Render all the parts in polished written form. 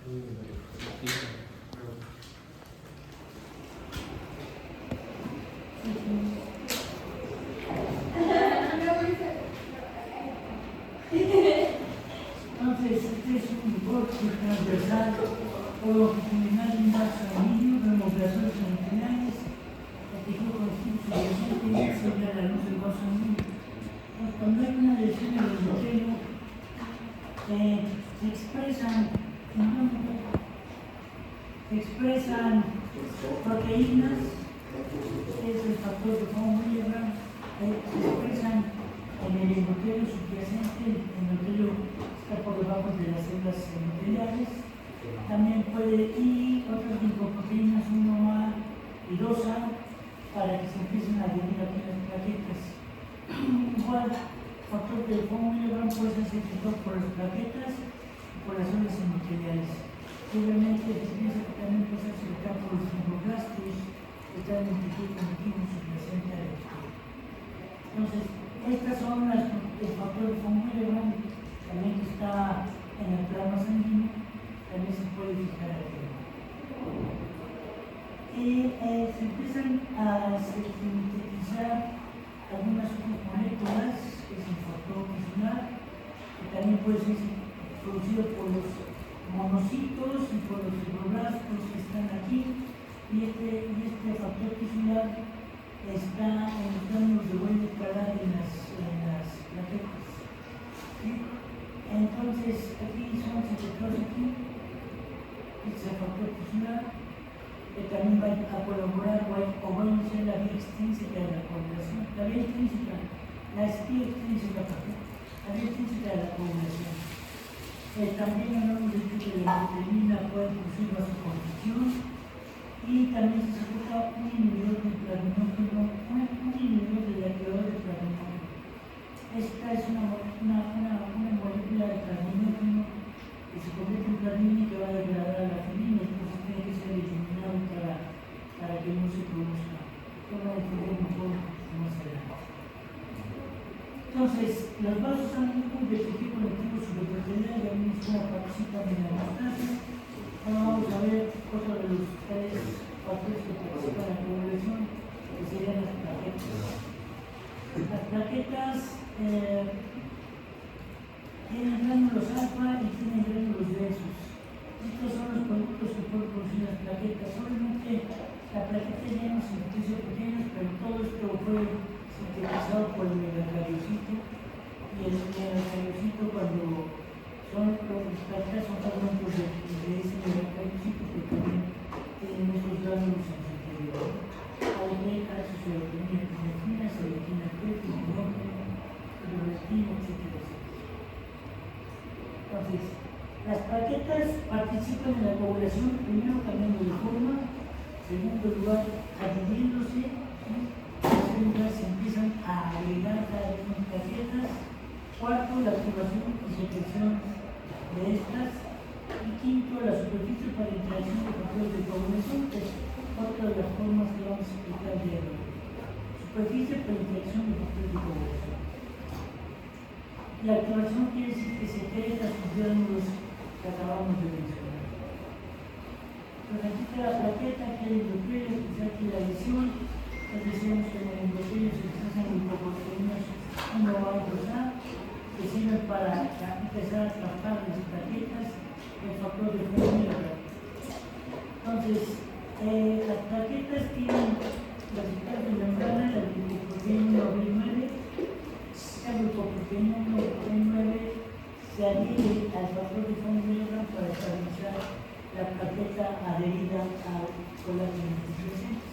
Entonces, este es un corte transversal o longitudinal de un vaso sanguíneo, vemos las zonas semifinales, el tejido conjuntivo subyacente sería la luz del vaso sanguíneo. Cuando hay una lesión en el endotelium, se expresan proteínas, que es el factor de von Willebrand, se expresan en el endotelio subyacente, el endotelio está por debajo de las células endoteliales. También puede ir otras glicoproteínas 1A y 2A para que se empiecen a adherir aquí las plaquetas. Igual, factor de von Willebrand puede ser secretado por las plaquetas y por las células endoteliales. Obviamente se piensa que también puede ser secretado por los fibroblastos que están en el tejido conjuntivo subyacente al endotelio. Entonces, estas son el factor de von Willebrand, también que está en el plasma sanguíneo, también se puede fijar aquí. Se empiezan a sintetizar algunas otras moléculas, que es el factor tisular, que también puede ser producido por los monocitos y por los fibroblastos que están aquí, y este factor tisular está en los términos de huella escalar en las plaquetas. ¿Sí? Entonces, aquí son secretores aquí, este es el factor tisular, que también va a colaborar o va a iniciar la vía extrínseca de la coagulación. La vía extrínseca, la vía extrínseca, la vía extrínseca de la coagulación. También hablamos de que la proteína puede producir vasoconstricción y también se secreta un inhibidor del plasminógeno, un inhibidor del activador del plasminógeno. Esta es una molécula de plasminógeno que se convierte en plasmina y que va a degradar a la filina, entonces tiene que ser eliminado para que no se produzca. Esto va a entender mejor más adelante. Entonces, los vasos sanguíneos del tejido conectivo suprarrenal ya vimos cómo participan en la hemostasis. Ahora vamos a ver otro de los tres factores que participan en la coagulación, que serían las plaquetas. Las plaquetas tienen gránulos alfa y tienen gránulos densos. Estos son los productos que pueden producir las plaquetas. Obviamente, la plaqueta ya no sintetiza proteínas, pero todo esto fue sintetizado por el megacariocito. Y el megacariocito, cuando las plaquetas son fragmentos de ese megacariocito, que también tienen estos gránulos en su interior. Aldeca, serotonina, epinefrina, serotonina P, fibrinógeno, fibroblastina, etc. Entonces, las plaquetas participan en la coagulación, primero cambiando de forma, segundo lugar, adhiriéndose, en tercer lugar se empiezan a agregar cada vez más plaquetas, cuarto, la activación y secreción de estas, y quinto, la superficie para interacción de factores de coagulación, que es otra de las formas que vamos a explicar el día de hoy. Superficie para interacción de factores de coagulación. La activación quiere decir que se crean los gránulos que acabamos de mencionar. Pues aquí está la plaqueta, aquí hay el endotelio, quizá aquí la lesión. Entonces decíamos que en el endotelio se expresan glicoproteínas 1A y 2A, que sirven para empezar a atrapar las plaquetas el factor de von Willebrand. Entonces, las plaquetas tienen las citas de membrana, la glicoproteína 9, esta glicoproteína 9 se adhiere al factor de von Willebrand para estabilizar la plaqueta adherida al colágeno subyacente.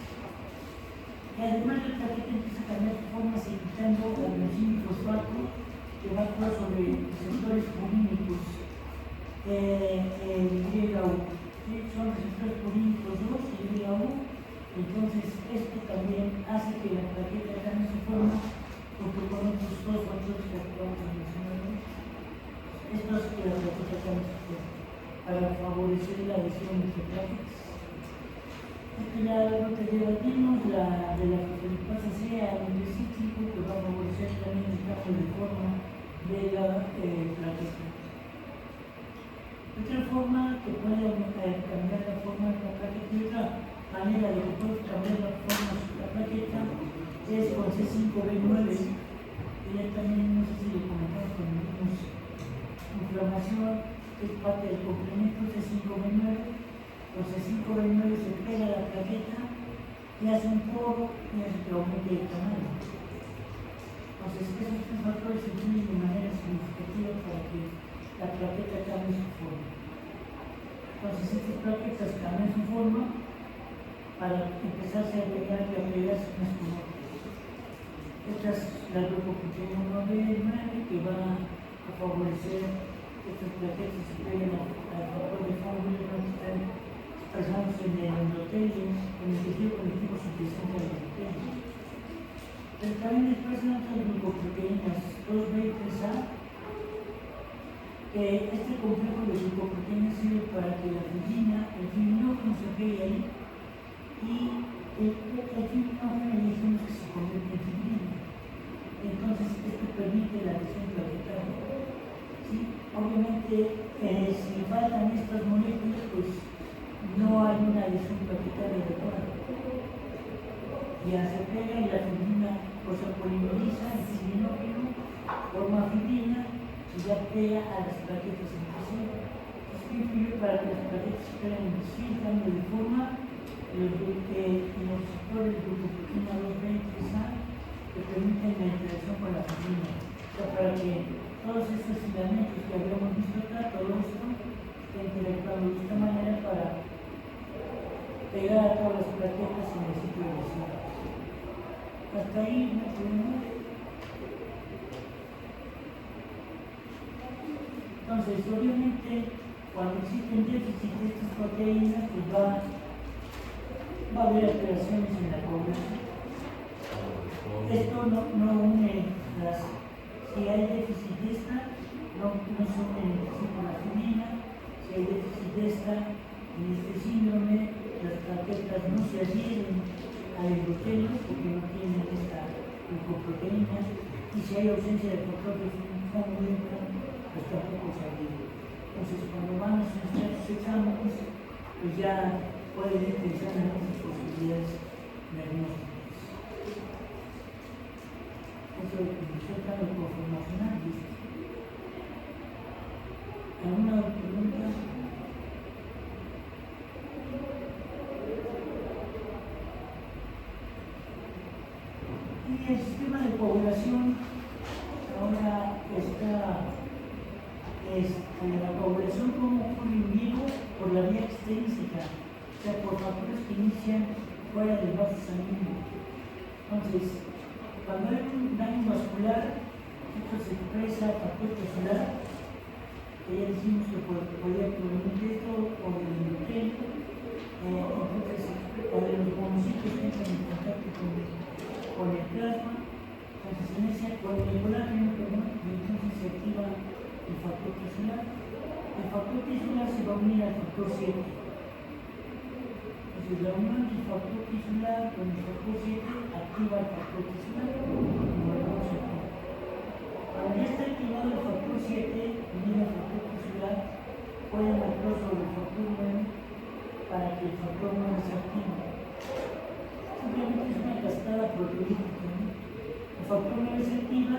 Y además la plaqueta empieza a cambiar su forma secretando adenosín fosfato que va a actuar sobre receptores purínicos YU. ¿Sí? Son receptores purínicos 2 y YU. Entonces esto también hace que la plaqueta cambie su forma porque con estos dos factores que acabamos de mencionar, esto hace que la plaqueta cambie su forma para favorecer la adhesión de plaquetas. Esto ya lo que debatimos, la de la fosfolipasa C al endocíclico, que va a favorecer también el cambio de forma de la plaqueta. Otra forma que puede manera de que puedes cambiar la forma de la plaqueta es con C5B9. Ella también, no sé si le comentamos cuando vimos inflamación, que es parte del complemento C5B9. Con C5B9 se pega la plaqueta y hace un poro y hace que aumente el tamaño. Entonces, esos tres factores influyen de manera significativa para que la plaqueta cambie su forma. Entonces, estas plaquetas cambian su forma para empezarse a pegar y a pegarse unas con otras. Esta es la glucoproteína 9 que va a favorecer que estas plaquetas se peguen al factor de Fowler que están expresándose en el endotelio, en el tejido conectivo subyacente al endotelio. Pero también expresan otras glucoproteínas 2B y 3A. Este complejo de glucoproteínas sirve para que la fibrina, el fibrinógeno se pegue ahí y el fibrinógeno dijimos que se convierte en fibrina. Entonces, esto permite la adhesión plaquetaria. ¿Sí? Obviamente, si faltan estas moléculas, pues no hay una adhesión plaquetaria adecuada. Ya se pega y la fibrina se polimeriza, el fibrinógeno forma fibrina y ya pega a las plaquetas entre sí. Esto influye para que las plaquetas se peguen entre sí, cambio de forma, los receptores de glucoproteína 2B y 3A que permiten la interacción con la fibrina. O sea, para que todos estos filamentos que habíamos visto acá, todo esto, está interactuando de esta manera para pegar a todas las plaquetas en el sitio de deseo. Hasta ahí no podemos. Entonces, obviamente, cuando existen déficits de estas proteínas, pues va a haber alteraciones en la población. Esto no une las. Si hay déficit de esta, no se une con la fibrina. Si hay déficit de esta, en este síndrome, las plaquetas no se adhieren al endotelio porque no tienen esta glucoproteína. Y si hay ausencia de factor de Fowler, pues tampoco se adhieren. Entonces, cuando van a hacer sus exámenes, pues ya pueden ir pensando en otras posibilidades diagnósticas. Eso es lo que nos toca lo conformacional. ¿Alguna pregunta? Y el sistema de coagulación ahora está la coagulación como ocurre en vivo por la vía extrínseca, o sea, por factores que inician fuera del vaso sanguíneo. Entonces, cuando hay un daño vascular, esto se expresa factor tisular, que ya decimos que podría provenir de esto o del endotelio, entonces, o de los monocitos que entran en contacto con el plasma, entonces en ese, con el colágeno, entonces se activa el factor tisular. El factor tisular se va a unir al factor 7. Entonces la unión del factor tisular con el factor 7 activa el factor tisular, como lo vamos a ver. Cuando ya está activado el factor 7, unido al factor tisular, pueden actuar sobre el factor 9 para que el factor 9 se active. Simplemente es una cascada proteínica. El factor 9 se activa,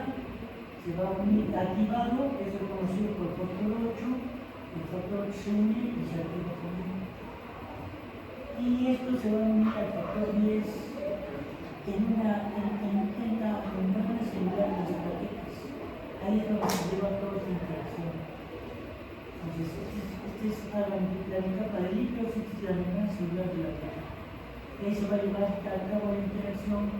se va a unir activado, es reconocido por el factor 8, el factor 8 se une y se activa también. Y esto se va a unir al factor 10 en una membrana celular de las plaquetas. Ahí es donde se lleva toda esta interacción. Entonces, esta es la capa de lípidos, esta es la membrana celular de la plaqueta. Y ahí se va a llevar a cabo la interacción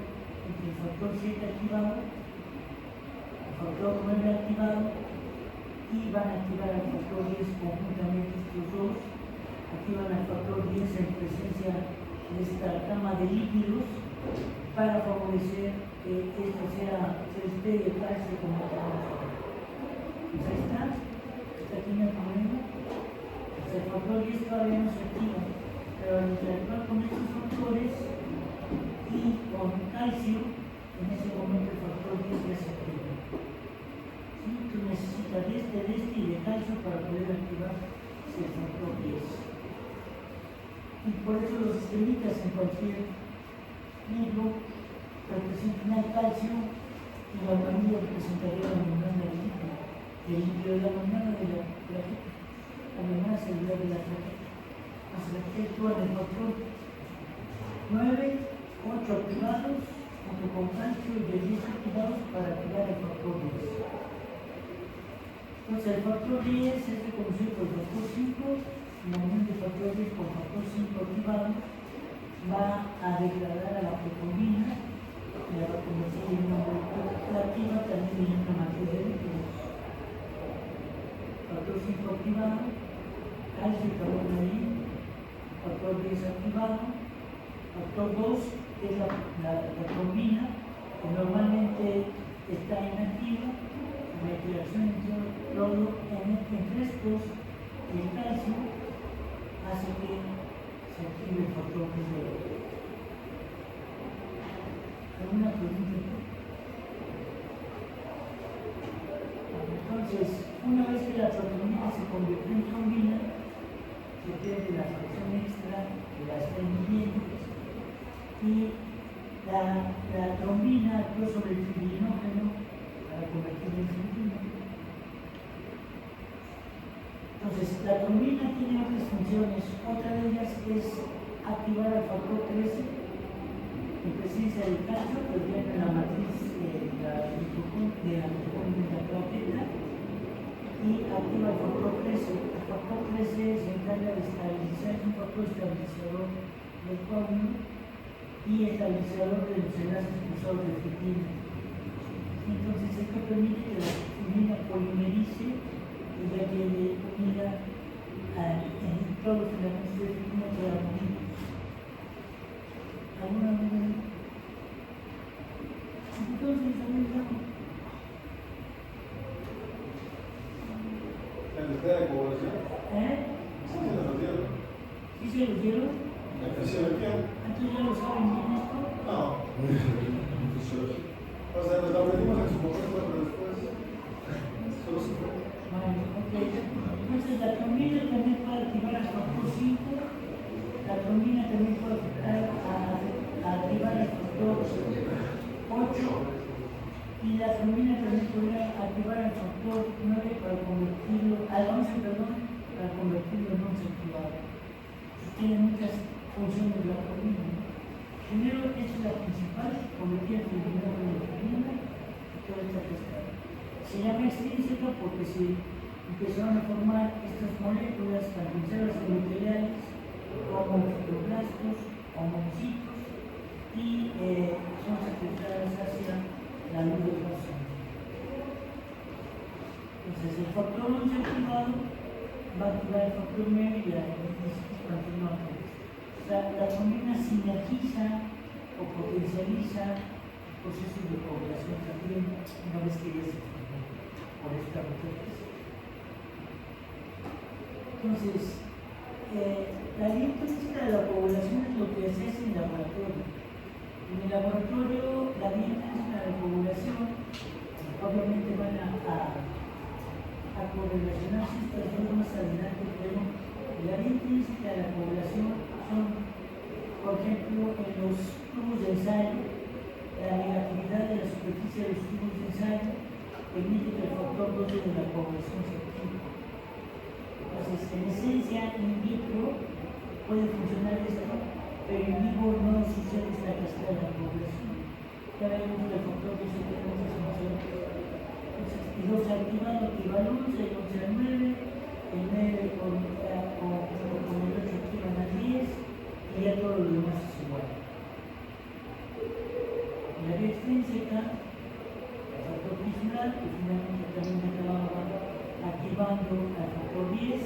entre el factor 7 activado, el factor 9 activado, y van a activar al factor 10 conjuntamente estos dos. Activan al factor 10 en presencia de esta cama de lípidos para favorecer que esto se despegue el calcio como la. Pues ahí está aquí en el problema. El factor 10 todavía no se activa, pero al interactuar con estos factores y con calcio, en ese momento el factor 10 ya se activa. ¿Sí? Tú necesitas de este y de calcio para poder activar el factor 10. Y por eso los estrellitas en cualquier libro representan el calcio y la amarilla representaría la membrana del líquido. El líquido de la membrana de la plaqueta. La membrana celular de la plaqueta. Entonces aquí actúa el factor 9, 8 activados, junto con calcio y de 10 activados para activar el factor 10. Entonces el factor 10 es reconocido por el factor 5. La unión del factor 10 con factor 5 activado va a degradar a la protombina y la va a convertir en una molécula activa también en una materia de líquidos. Factor 5 activado, calcio y carbono ahí, factor 10 activado, factor 2 que es la trombina, que normalmente está inactiva, la interacción entre estos y el calcio hace que se active el factor que es de oro. ¿Alguna pregunta? Entonces, una vez que la proteína se convirtió en trombina, se pierde la fracción extra que la está inhibiendo y la trombina actúa sobre el fibrinógeno para convertirlo en fibrina. Entonces, la trombina tiene otras funciones. Otra de ellas es activar el factor 13 en presencia del calcio, pero ya en la matriz de la mitocondria de la plaqueta, y activa el factor 13. El factor 13 se encarga de estabilizar, es un factor estabilizador del coágulo y estabilizador de los enlaces cruzados de fibrina. Entonces, esto permite que la fibrina polimerice y ya quede unida en todos los filamentos de fibrina de la fibrina. ¿Alguna duda? Entonces, ¿La entrada de coagulación? Sí, se lo dieron. ¿Sí se lo dieron? ¿La fisiología? ¿Entonces ya lo saben bien esto? No. Fisiología. O sea, nos la aprendimos en su momento, pero después solo se fue. Bueno, ok. Entonces la trombina también puede activar el factor 5, la trombina también puede activar el factor 8 y la trombina también podría activar el factor 9 para convertirlo, al 11, perdón, para convertirlo en 11 activado. Tiene muchas funciones la trombina. Primero, esta es la principal, convertir el fibrinógeno en fibrina, toda esta cascada. Se llama extrínseca porque se empezaron a formar estas moléculas, tanto en células endoteliales como fibroblastos o monocitos, y son secretadas hacia la luz del corazón. Entonces, el factor 11 activado va a activar el factor 9 y la epífisis continua. La trombina sinergiza o potencializa procesos de coagulación también una vez que ya se formó por esta retrospectiva. Entonces, la dieta de la coagulación es lo que se hace en el laboratorio. En el laboratorio, la dieta de la coagulación obviamente van a correlacionarse estas dos más adelante, pero la dieta de la coagulación son, por ejemplo, en los tubos de ensayo, la negatividad de la superficie de los tubos de ensayo permite que el factor 12 de la coagulación se active. Entonces, en esencia, in vitro puede funcionar esto, pero en vivo no sucede esta cascada de la coagulación. Ya vemos que el factor 12 tiene muchas funciones. Entonces, el 12 activado activa el 11, el 11 al 9, el 9 con el 8 activan al 10 y ya todo lo demás es igual. La vía extrínseca, el factor tisular, que finalmente también acababa activando al factor 10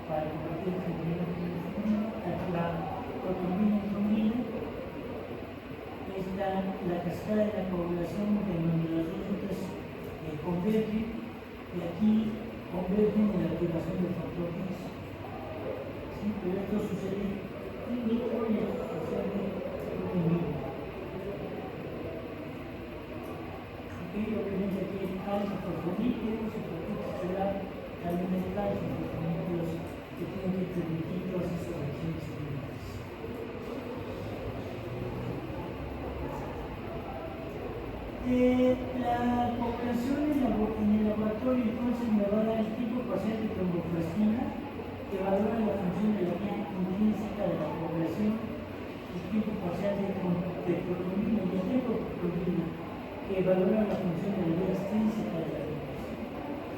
para convertir el fibrinógeno en la proteína en trombina. Está la cascada de la coagulación en donde las dos rutas convergen y aquí convergen en la activación del factor 10. ¿Sí? Pero esto sucede in vitro y esto sucede in vivo. Obviamente aquí hay calcio, fosfolípidos, también hay calcio, fosfolípidos que tienen que permitir todas esas reacciones químicas. La población en el laboratorio entonces me va a dar el tipo parcial de tromboplastina que valora la función de la vía intrínseca de la población, el tipo parcial de protonina y el protonina que valora la función de la vía extrínseca de la población.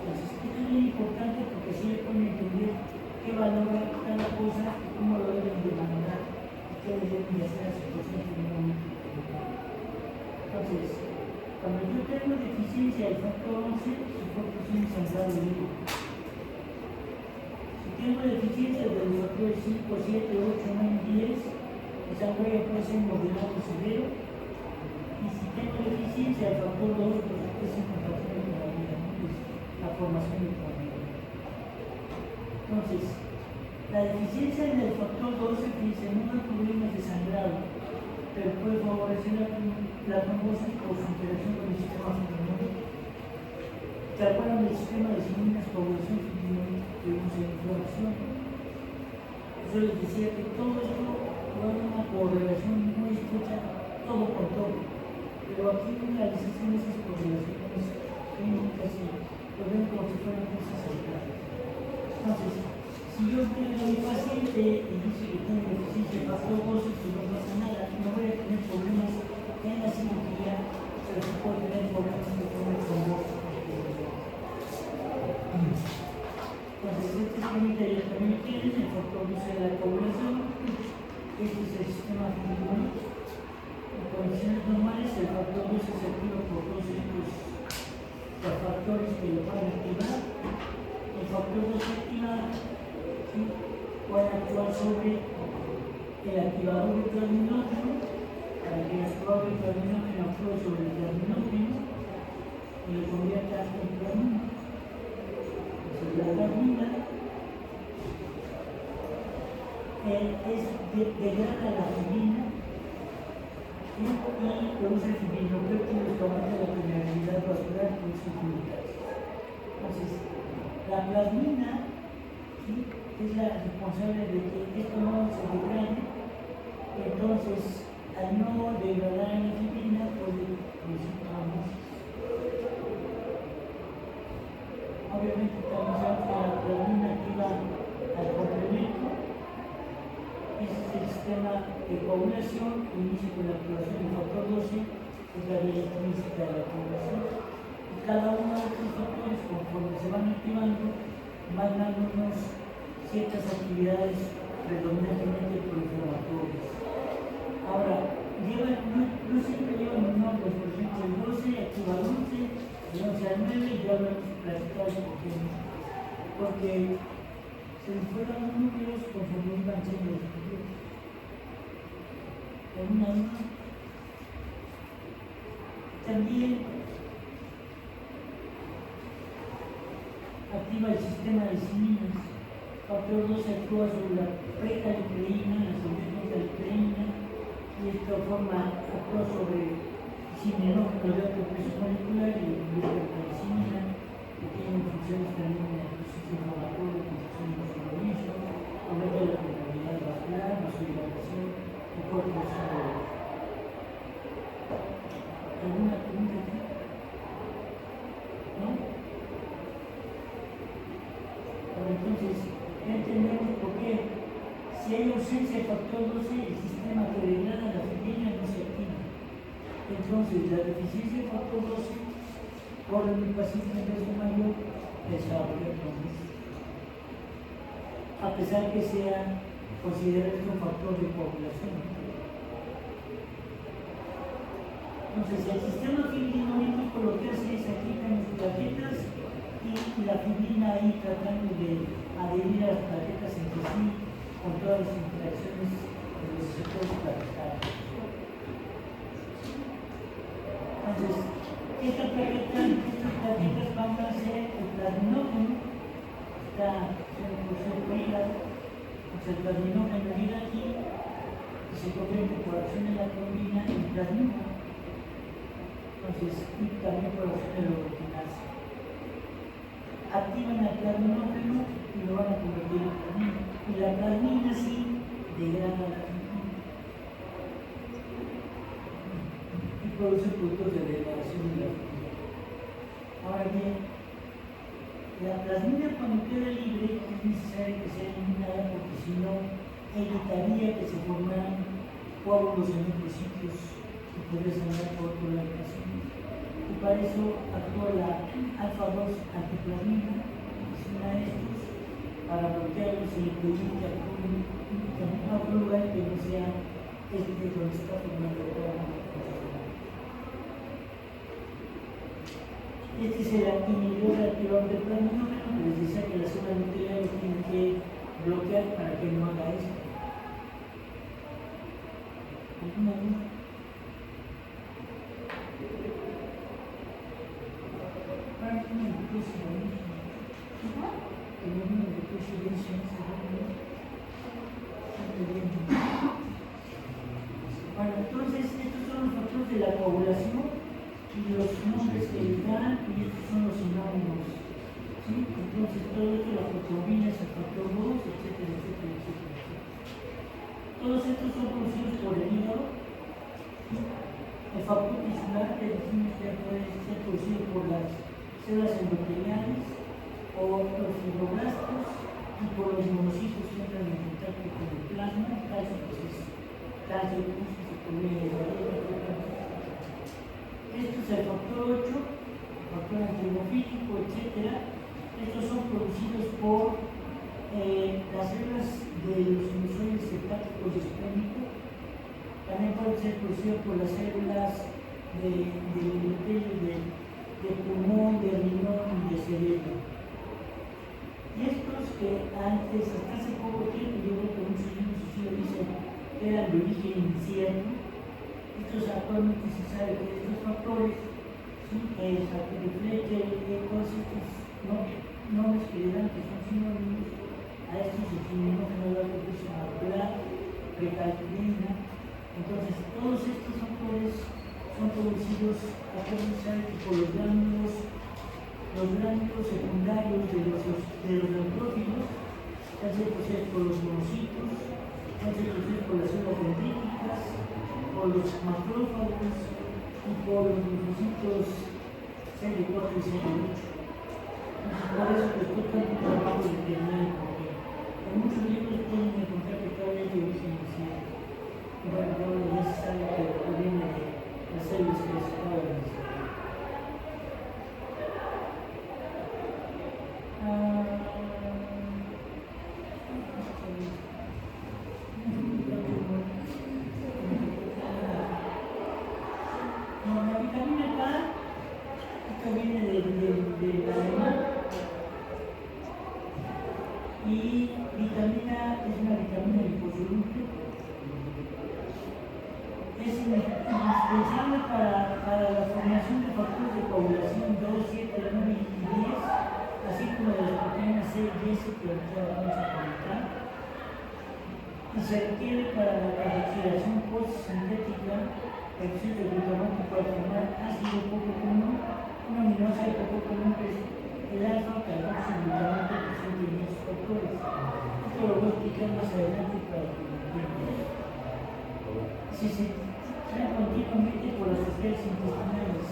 Entonces, esto es muy importante porque así le pueden entender qué valora cada cosa y cómo lo deben de mandar y qué deben de hacer a su paciente en un momento determinado. Entonces, cuando yo tengo deficiencia del factor 11, el cuerpo es un sangrado vivo. Si tengo deficiencia de los factores 5, 7, 8, 9, 10, el sangrado puede ser moderado severo. Y si tengo deficiencia del factor 2, pues es incompatible con la vida, ¿no? Es la formación de familia. Entonces, la deficiencia en el factor 12 dice no hay problemas de sangrado, pero puede favorecer la trombosis por su interacción con el sistema fibrinógeno. ¿Se acuerdan del sistema de siminas población fibrinógena que vimos en la información? Yo les decía que todo esto guarda una correlación muy estrecha, todo con todo. Pero aquí la decisión de esas correlaciones clínicas y lo ven como si fueran cosas aisladas. Entonces, si yo tengo a mi paciente y dice que tiene deficiencia de factor 12, pues no pasa nada, no voy a tener problemas en la cirugía, pero sí puedo tener problemas de forma trombótica. Entonces, este esquemita ya también tienen el factor 12 de la población, este es el sistema fibrinógeno. En condiciones normales, el factor 12 se activa por todos estos factores que lo pueden activar. El factor 12 activado puede actuar sobre el activador del plasminógeno, para que el activador del plasminógeno actúe sobre el plasminógeno y lo convierta en plasmina. Entonces, la plasmina degrada la fibrina y produce fibrinopéptidos que aumenta la permeabilidad vascular y produce fibrosis. Entonces, la plasmina, ¿sí?, es la responsable de que esto no se degrade. Entonces, al no degradar la fibrina, puede producir trombosis. Obviamente, también sabemos que la plasmina activa al complemento. Ese es el sistema de coagulación que inicia con la activación del factor 12, que es la vía intrínseca de la coagulación. Y cada uno de estos factores, conforme se van activando, van dándonos ciertas actividades predominantemente proinflamatorias. Ahora, no siempre llevan un nombre, por ejemplo, el 12 activa al 11, el 11 al 9, yo hablo platicado porque se les fueron los números conforme iban siendo discutidos. En una misma. También activa el sistema de siminas. Factor 12 actúa sobre la precalcreína, la sobrecalcreína, y esta forma actúa sobre ciminógeno de alto peso molecular y glucocaicina, que tienen funciones también en la proceso inflamatorio, construcción de los organismos, aumento de la permeabilidad vascular, vasodilatación y coordinación de los. ¿Alguna pregunta aquí? ¿No? Ahora, entonces, ya entendemos por qué. Si hay ausencia de factor 12, el sistema que degrada la fibrina no se activa. Entonces, la deficiencia de factor 12 corre en un paciente en riesgo mayor de desarrollar trombosis, a pesar que sea considerado un factor de coagulación. Entonces, el sistema fibrinolítico lo que hace es aplicar las plaquetas y la fibrina ahí tratando de adherir a las plaquetas entre sí con todas las interacciones de los receptores plaquetarios. Entonces, estas plaquetas van a ser el plasminógeno, está siendo producido por hígado, pues el plasminógeno llega aquí y se convierte por acción de la trombina en plasmina. Entonces, y también por acción de la orotinasa. Activan el plasminógeno y lo van a convertir en plasmina. Y la plasmina sí degrada la fibrina y produce productos de degradación de la fibrina. Ahora bien, la plasmina cuando queda libre es necesario que sea eliminada porque si no evitaría que se formaran coágulos en otros sitios y podría sangrar por la ocasión. Y para eso actúa la alfa-2 antiplasmina, es una de estos, para bloquearlos y impedir que actúen en otro lugar que no sea donde está formando el coágulo. Este es el inhibidor activador del plasminógeno, que les decía que la célula nuclear lo tiene que bloquear para que no haga esto. ¿Alguna duda? Para que no me puse lo mismo. Que no me puse denso en ese momento. Bueno, entonces estos son los factores de la coagulación y los nombres que les dan, y estos son los sinónimos. ¿Sí? Entonces todo esto, la proteína es el factor 2, etcétera, etcétera, etcétera, etcétera. Todos estos son producidos por el hígado. ¿Sí? El factor tisular que decimos que puede ser producido por las células endoteliales o los fibroblastos y por los monocitos que entran en contacto con el plasma. Calcio, pues es calcio, que se pone esto es el factor 8, el factor antibiofílico, etc. Estos son producidos por las células de los sinusoides hepáticos y esplénicos. También pueden ser producidos por las células del endotelio de pulmón, de riñón y de cerebro. Y estos que antes, hasta hace poco tiempo, yo creo que muchos libros sí lo dicen, eran de origen incierto. Estos actualmente se sabe que estos factores, ¿sí? El factor de Flecker, todos estos nombres que le dan que son sinónimos a estos inmunógenos de la molecular, precalculina. Entonces, todos estos factores son producidos actualmente por los gránulos secundarios de los neutrófilos, ya sea por los monocitos, ya sea por las células dendríticas, por los macrófagos y por los linfocitos CD4 y CD8. Por eso después tanto trabajo de determinar porque en muchos libros pueden encontrar que todavía hay de origen incierto. Y bueno, ahora ya se sabe que proviene de las células que se acaban de desarrollar. La vitamina K, esta viene del alemán, y vitamina es una vitamina liposoluble. Es indispensable para la formación de factores de coagulación 2, 7, 9 y 10, así como de las proteínas C y S que ahorita vamos a comentar. Y se requiere para la carboxilación postsintética el ácido de glutamato para formar ácido poco común, un aminoácido poco común que es el alfa-carboxiglutamato presente en estos factores. Esto lo voy a explicar más adelante para que lo entiendan. Si se trae continuamente por las esferas intestinales,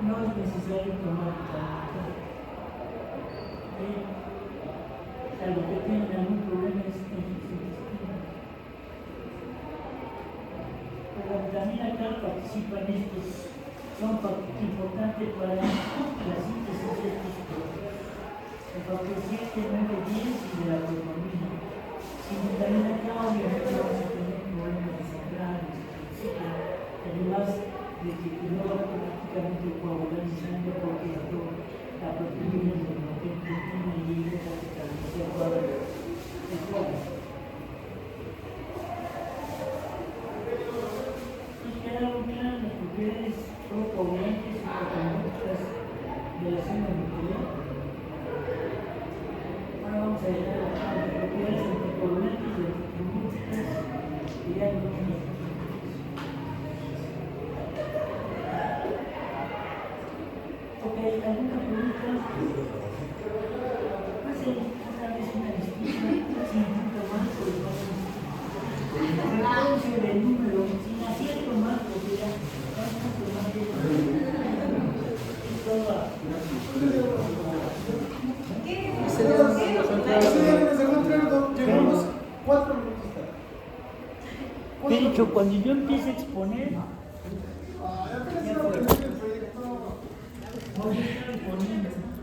no es necesario tomar vitamina K. Salvo que tengan algún problema en sus intestinos. La vitamina K participa en estos, son importantes para la síntesis de estos productos. El factor 7, 9, 10 y de la dopamina. Sin vitamina K obviamente vamos a tener problemas de sangrado, etc. Además de que no va a prácticamente coagular en sangre porque la proteína de la proteína libre la que establecía coágulo. Quedaron claras las propiedades procoagulantes y proconductas de la célula nuclear. Ahora vamos a llegar a ese día nos Ese encontramos. día en el segundo tren llegamos 4 minutos tarde. Te he dicho, cuando yo empiece a exponer, Ah, ya apenas ya iba a fue. aprender el proyecto. voy a estar exponiendo.